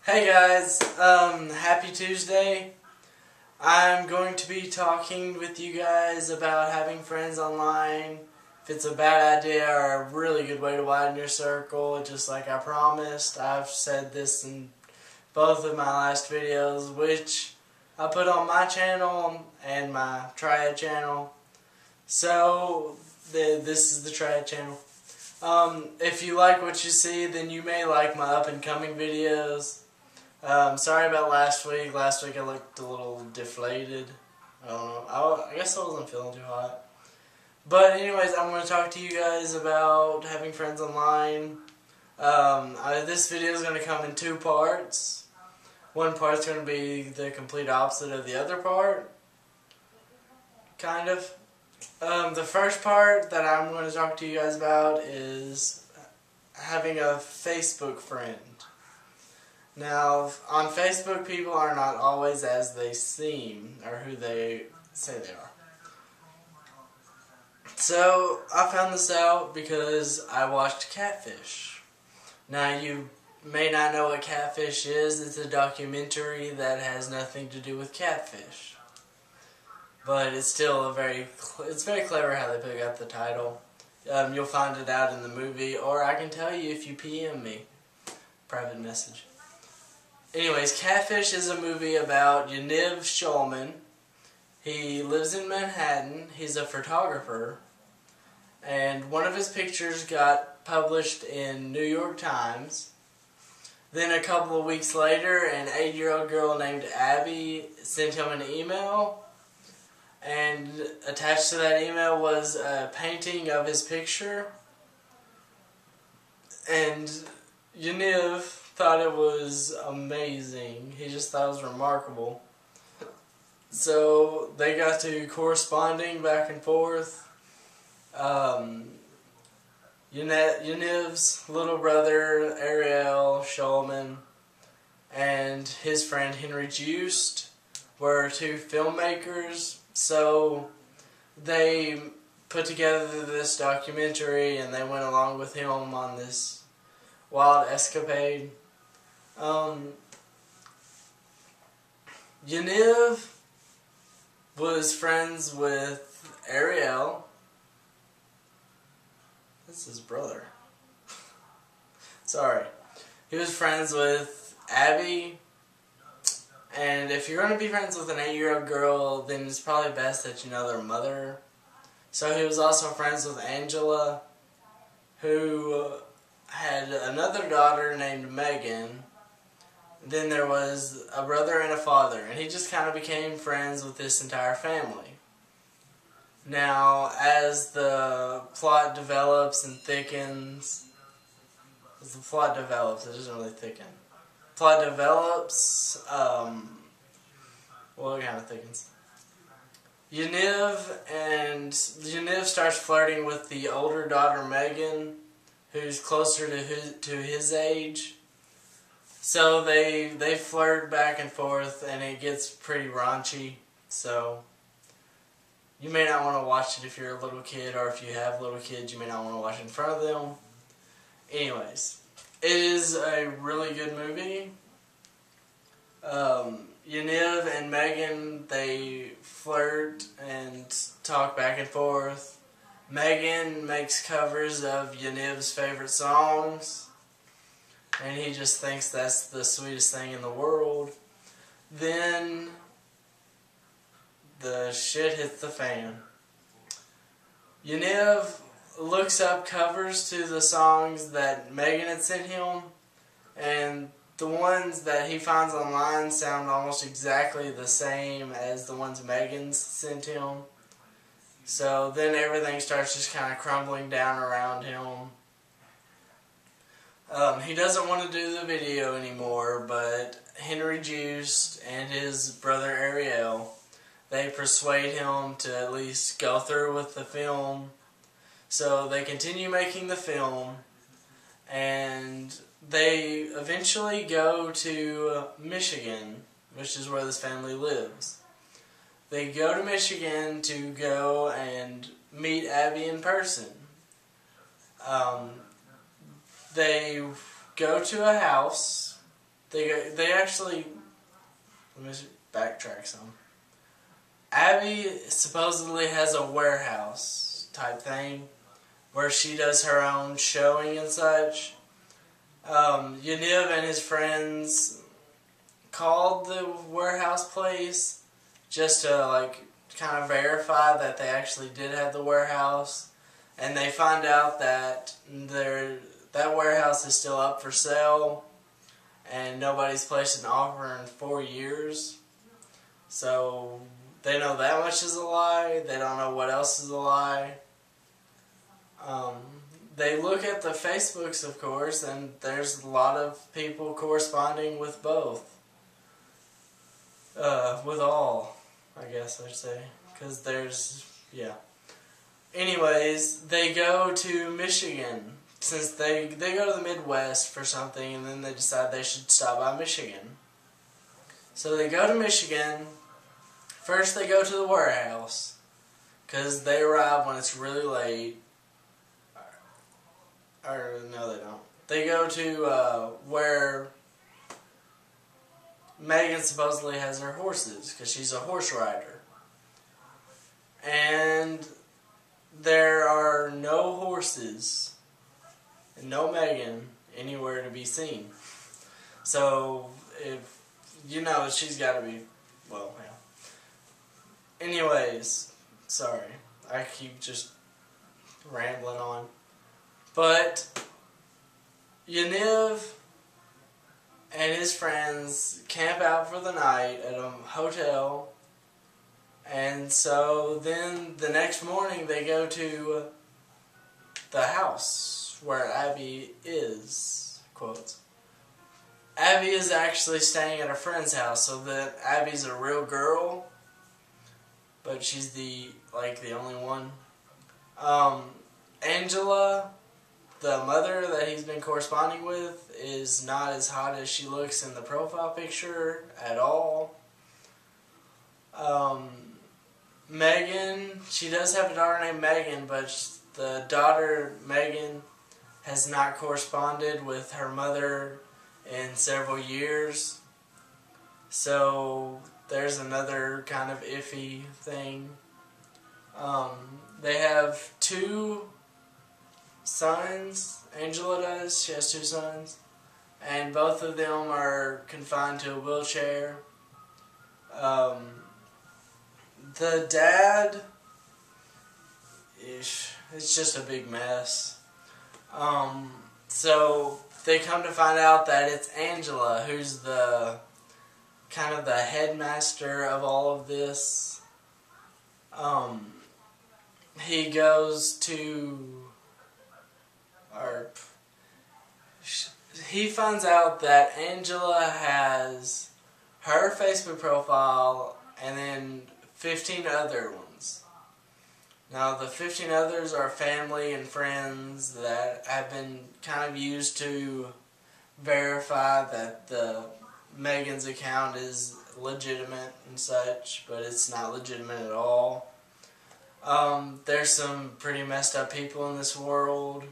Hey guys, happy Tuesday. I'm going to be talking with you guys about having friends online. If it's a bad idea or a really good way to widen your circle, just like I promised. I've said this in both of my last videos, which I put on my channel and my Triad channel. So, this is the Triad channel. If you like what you see, then you may like my up-and-coming videos. Sorry about last week. Last week I looked a little deflated. I don't know. I guess I wasn't feeling too hot. But anyways, I'm going to talk to you guys about having friends online. This video is going to come in two parts. One part's going to be the complete opposite of the other part. Kind of. The first part that I'm going to talk to you guys about is having a Facebook friend. Now, on Facebook, people are not always as they seem, or who they say they are. So, I found this out because I watched Catfish. Now, you may not know what Catfish is. It's a documentary that has nothing to do with catfish. But it's still it's very clever how they pick up the title. You'll find it out in the movie, or I can tell you if you PM me. Private message. Anyways, Catfish is a movie about Yaniv Shulman. He lives in Manhattan. He's a photographer. And one of his pictures got published in New York Times. Then a couple of weeks later, an 8-year-old girl named Abby sent him an email. And attached to that email was a painting of his picture. And Yaniv thought it was amazing. He just thought it was remarkable. So they got to corresponding back and forth. Yaniv's little brother Ariel Shulman and his friend Henry Joost were two filmmakers. So they put together this documentary and they went along with him on this wild escapade. Yaniv was friends with Ariel. That's his brother. Sorry. He was friends with Abby. And if you're going to be friends with an 8-year-old girl, then it's probably best that you know their mother. So he was also friends with Angela, who had another daughter named Megan. Then there was a brother and a father, and he just kind of became friends with this entire family. Now, as the plot develops and thickens, it doesn't really thicken. Plot develops, well, it kind of thickens. Yaniv starts flirting with the older daughter Megan, who's closer to his age. So they flirt back and forth, and it gets pretty raunchy. So you may not want to watch it if you're a little kid, or if you have little kids, you may not want to watch it in front of them. Anyways, it is a really good movie. Yaniv and Megan, they flirt and talk back and forth. Megan makes covers of Yaniv's favorite songs, and he just thinks that's the sweetest thing in the world. Then the shit hits the fan. Yaniv looks up covers to the songs that Megan had sent him, and the ones that he finds online sound almost exactly the same as the ones Megan sent him. So then everything starts just kind of crumbling down around him. He doesn't want to do the video anymore, but Henry Joost and his brother Ariel, they persuade him to at least go through with the film. So they continue making the film, and they eventually go to Michigan, which is where this family lives. They go to Michigan to go and meet Abby in person. They go to a house they actually, let me backtrack some. Abby supposedly has a warehouse type thing where she does her own showing and such. Yaniv and his friends called the warehouse place just to like kind of verify that they actually did have the warehouse, and they find out that that warehouse is still up for sale and nobody's placed an offer in 4 years. So they know that much is a lie. They don't know what else is a lie. They look at the Facebooks, of course, and there's a lot of people corresponding with both. With all, I guess I'd say. Because there's, yeah. Anyways, they go to Michigan. Since they go to the Midwest for something, and then they decide they should stop by Michigan. So they go to Michigan. First they go to the warehouse, because they arrive when it's really late. Or, no, they don't. They go to where Megan supposedly has her horses, because she's a horse rider. And there are no horses and no Megan anywhere to be seen. So, if you know, she's got to be, well, yeah. Anyways, sorry. I keep just rambling on. But Yaniv and his friends camp out for the night at a hotel, and so then the next morning they go to the house where Abby is, quotes. Abby is actually staying at a friend's house, so that Abby's a real girl, but she's the only one. Angela, the mother that he's been corresponding with, is not as hot as she looks in the profile picture at all. Megan, she does have a daughter named Megan, but the daughter, Megan, has not corresponded with her mother in several years. So there's another kind of iffy thing. They have 2 sons. Angela does. She has 2 sons. And both of them are confined to a wheelchair. The dad, it's just a big mess. So they come to find out that it's Angela who's the kind of the headmaster of all of this. He goes to, he finds out that Angela has her Facebook profile and then 15 other ones. Now the 15 others are family and friends that have been kind of used to verify that the Megan's account is legitimate and such, but it's not legitimate at all. There's some pretty messed up people in this world.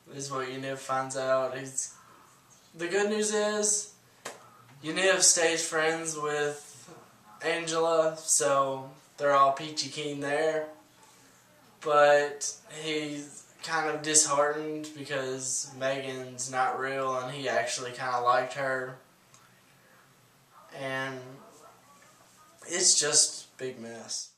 This is what Yaniv finds out. The good news is, Yaniv stays friends with Angela, so they're all peachy keen there. But he's kind of disheartened because Megan's not real and he actually kind of liked her. And it's just a big mess.